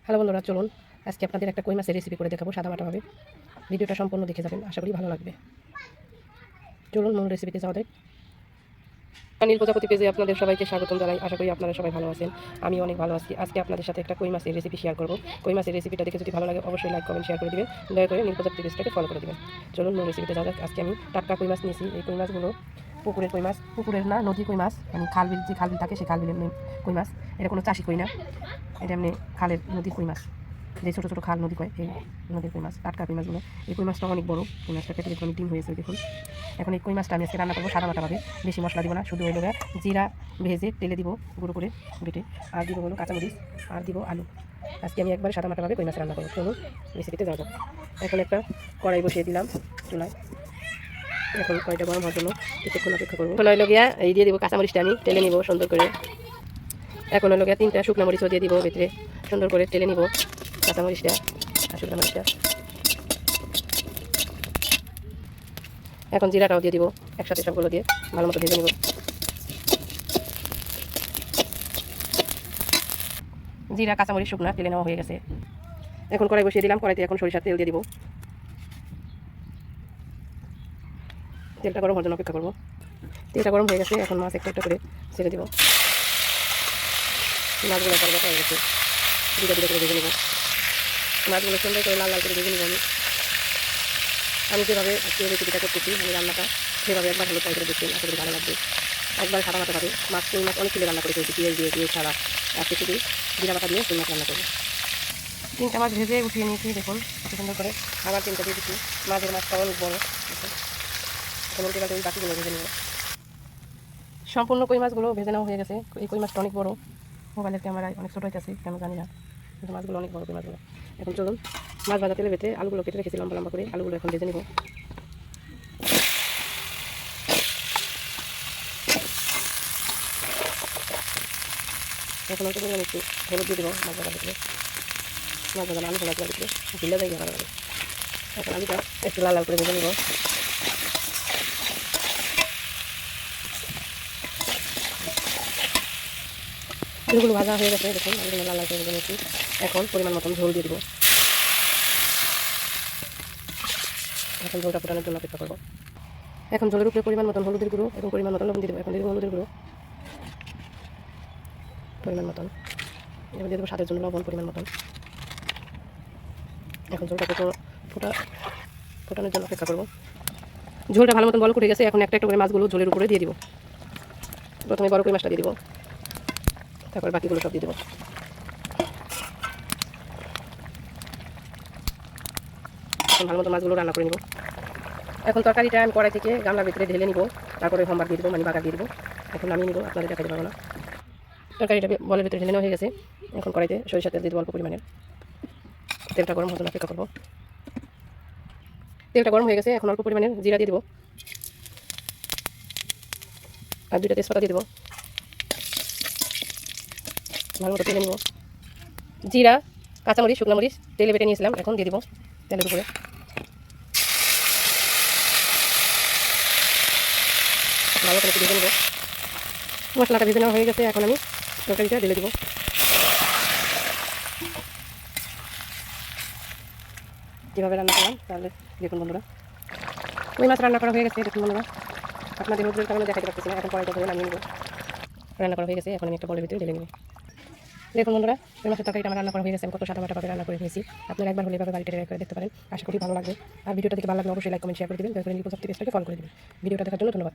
Hello বন্ধুরা, চলুন আজকে আপনাদের একটা কই মাছের রেসিপি করে দেখাবো সাদামাটাভাবে। ভিডিওটা সম্পূর্ণ দেখে যাবেন, আশা করি ভালো লাগবে। চলুন মূল রেসিপিতে যাওয়া যাক। নীল প্রজাপতি পেজে আপনাদের সবাইকে স্বাগতম জানাই। আশা করি আপনারা সবাই ভালো আছেন, আমি অনেক ভালো আছি। আজকে আপনাদের সাথে একটা কই মাছের রেসিপি শেয়ার করবো। কই মাছের রেসিপিটা দেখে যদি ভালো লাগে অবশ্যই লাইক কমেন্ট শেয়ার করে দিবেন। দয়া করে নীল প্রজাপতি পেজটাকে ফলো করে দিবেন। চলুন মূল রেসিপিতে যাওয়া যাক। আজকে আমি টাটকা কই মাছ নিয়েছি। এই কই মাছগুলো পুকুরের কই মাছ, পুকুরের না নদী কই মাছ, মানে খালবিল, যে খালবিল থাকে সেই খালবিলের কই মাছ। এটা কোনো চাষি কই না, এটা এমনি খালের নদীর কই মাছ, যে ছোটো ছোটো খাল নদী কয় এই নদীর কই মাছ, টাটকা কই মাছগুলো। এই কই মাছটা অনেক বড়, কই মাছটা কেটে দেখুন ডিম হয়েছে দেখুন। এখন এই কই মাছটা আমি আজকে রান্না করবো সাদামাটাভাবে, বেশি মশলা দিব না, শুধু ওই লোক জিরা ভেজে তেলে দিব গুঁড়ো করে বেটে, আর দিব হলো কাঁচামরিচ, আর দিব আলু। আজকে আমি একবারে সাদামাটাভাবে কই মাছ রান্না করবো। চলুন রেসিপিতে যাবো। এখন একটা কড়াই বসিয়ে দিলাম চুলায়। এখন কড়াইটা গরম হওয়ার জন্য কিছুক্ষণ অপেক্ষা করবো। এখন হলো গিয়া এই দিয়ে দিব কাঁচামরিচটা, আমি তেলে নিব সুন্দর করে। এখন হলো গিয়া 3টা শুকনো মরিচও দিয়ে দিব ভেতরে, সুন্দর করে তেলে নিব কাঁচামরিচটা আর শুকনো মরিচটা। এখন জিরাটাও দিয়ে দিব একসাথে, সবগুলো দিয়ে ভালো মতো ভেজে নিব। জিরা কাঁচামরিচ শুকনা তেলে নেওয়া হয়ে গেছে। এখন কড়াই বসিয়ে দিলাম, কড়াইতে এখন সরিষার তেল দিয়ে দিব। তেলটা গরম হওয়ার জন্য অপেক্ষা করবো। তেলটা গরম হয়ে গেছে, এখন মাছ একটা একটা করে ছেড়ে দিব। মাছগুলো পরে হয়ে গেছে, ধীরে ধীরে করে ভেজে নেব। মাছগুলো সুন্দর করে লাল লাল করে ভেজে নেব। আমি যেভাবে আজকে রেসিপিটা করতেছি, আমি রান্নাটা সেভাবে একবার ভালো ট্রাই করে দেখছি, আশা করি ভালো লাগবে। একবার সাদামাটাভাবে মাছ, কই মাছ অনেক ছেলে রান্না করে ফেলছি, পেঁয়াজ দিয়ে ছাড়া। আজকে শুধু জিরা বাটা দিয়ে কই মাছ রান্না করবো। 3টা মাছ ভেজে উঠিয়ে নিয়েছি দেখুন, কত সুন্দর করে। আবার 3টা দিয়ে দিচ্ছি। মাছের মাছটা অনেক বড়ো দেখুন। এখন উল্টে পাল্টে ওই বাকিগুলো ভেজে নেব। সম্পূর্ণ কই মাছগুলো ভেজে নেওয়া হয়ে গেছে। এই কই মাছটা অনেক বড়, মোবাইলের ক্যামেরায় অনেক ছোটো হইতেছে কেন জানি না, কিন্তু মাছগুলো অনেক বড় কই মাছগুলো। এখন চলুন মাছ ভাজা তেলে ভেতরে আলুগুলো কেটে রেখেছি লম্বা লম্বা করে, আলুগুলো এখন ভেজে নেব। এখন অল্প পরিমাণে একটু হলুদ দিয়ে দেবো মাছ ভাজার ভিতরে। মাছ ভাজা আলু ভাজা ভিতরে ঢিলা জায়গা ভালো লাগে। এখন আলুটা একটু লাল লাল করে ভেজে নেব। আলুগুলো ভাজা হয়ে গেছে দেখুন, আলুগুলো লাল লাল করে ভেজে নিয়েছি। এখন পরিমাণ মতন ঝোল দিয়ে দেবো। এখন ঝোলটা ফোটানোর জন্য অপেক্ষা করবো। এখন ঝোলের উপরে পরিমাণ মতন হলুদের গুঁড়ো এবং পরিমাণ মতন লবণ দিয়ে দেবো। এখন দিয়ে দেবো হলুদের গুঁড়ো পরিমাণ মতন, এবার দিয়ে দেবো স্বাদের জন্য লবণ পরিমাণ মতন। এখন ঝোলটাকে ফোটানোর জন্য অপেক্ষা করবো। ঝোলটা ভালো মতন বলক উঠে গেছে। এখন একটা একটা করে মাছগুলো ঝোলের উপরে দিয়ে দিব। প্রথমে বড় কই মাছটা দিয়ে দিব, তারপর বাকিগুলো সব দিয়ে দেবো। এখন ভালো মতো মাছগুলো রান্না করে নিব। এখন তরকারিটা আমি কড়াই থেকে গামলার ভিতরে ঢেলে নিব, তারপরে সম্বার দিয়ে দেবো, মানে বাগার দিয়ে দেবো। এখন নামিয়ে নিব, আপনাদের দেখাতে পারবো না। তরকারিটা বলের ভিতরে ঢেলে নেওয়া হয়ে গেছে। এখন কড়াইতে সরিষার তেল দিয়ে দেবো অল্প পরিমাণে। তেলটা গরম হতে অপেক্ষা করবো। তেলটা গরম হয়ে গেছে, এখন অল্প পরিমাণে জিরা দিয়ে দেবো আর 2টা তেজপাতা দিয়ে দেবো। ভালো মতো তেলে নিব। জিরা কাঁচামরিচ শুকনো মরিচ তেলে বেটে নিয়েছিলাম, এখন দিয়ে দিব তেলের উপরে। ভালো করে ভেজে নেব। মশলাটা ভেজে নেওয়া হয়ে গেছে, এখন আমি তরকারিটা ঢেলে দিব। যেভাবে রান্না করলাম তাহলে দেখুন বন্ধুরা, ওই মাছ রান্না করা হয়ে গেছে দেখুন বন্ধুরা। আপনাদের রোদ্রের কারণে দেখাতে পারতেছি না। এখন কড়াইটা ধরে নামিয়ে নেব। রান্না করা হয়ে গেছে, এখন আমি একটা বলের ভিতরে ঢেলে নেব। দেখুন বন্ধুরা, ওই মাছের তরকারিটা আমার রান্না করা হয়ে গেছে। আমি কত সাদামাটাভাবে রান্না করে নিয়েছি। আপনারা একবার হলে এভাবে বাড়িতে ট্রাই করে দেখতে পারেন, আশা করি ভালো লাগবে। আর ভিডিওটা দেখে ভালো লাগলে অবশ্যই লাইক কমেন্ট শেয়ার করে দেবেন। দয়া করে নীল প্রজাপতি পেজটাকে ফলো করে দেবেন। ভিডিওটা দেখার জন্য ধন্যবাদ।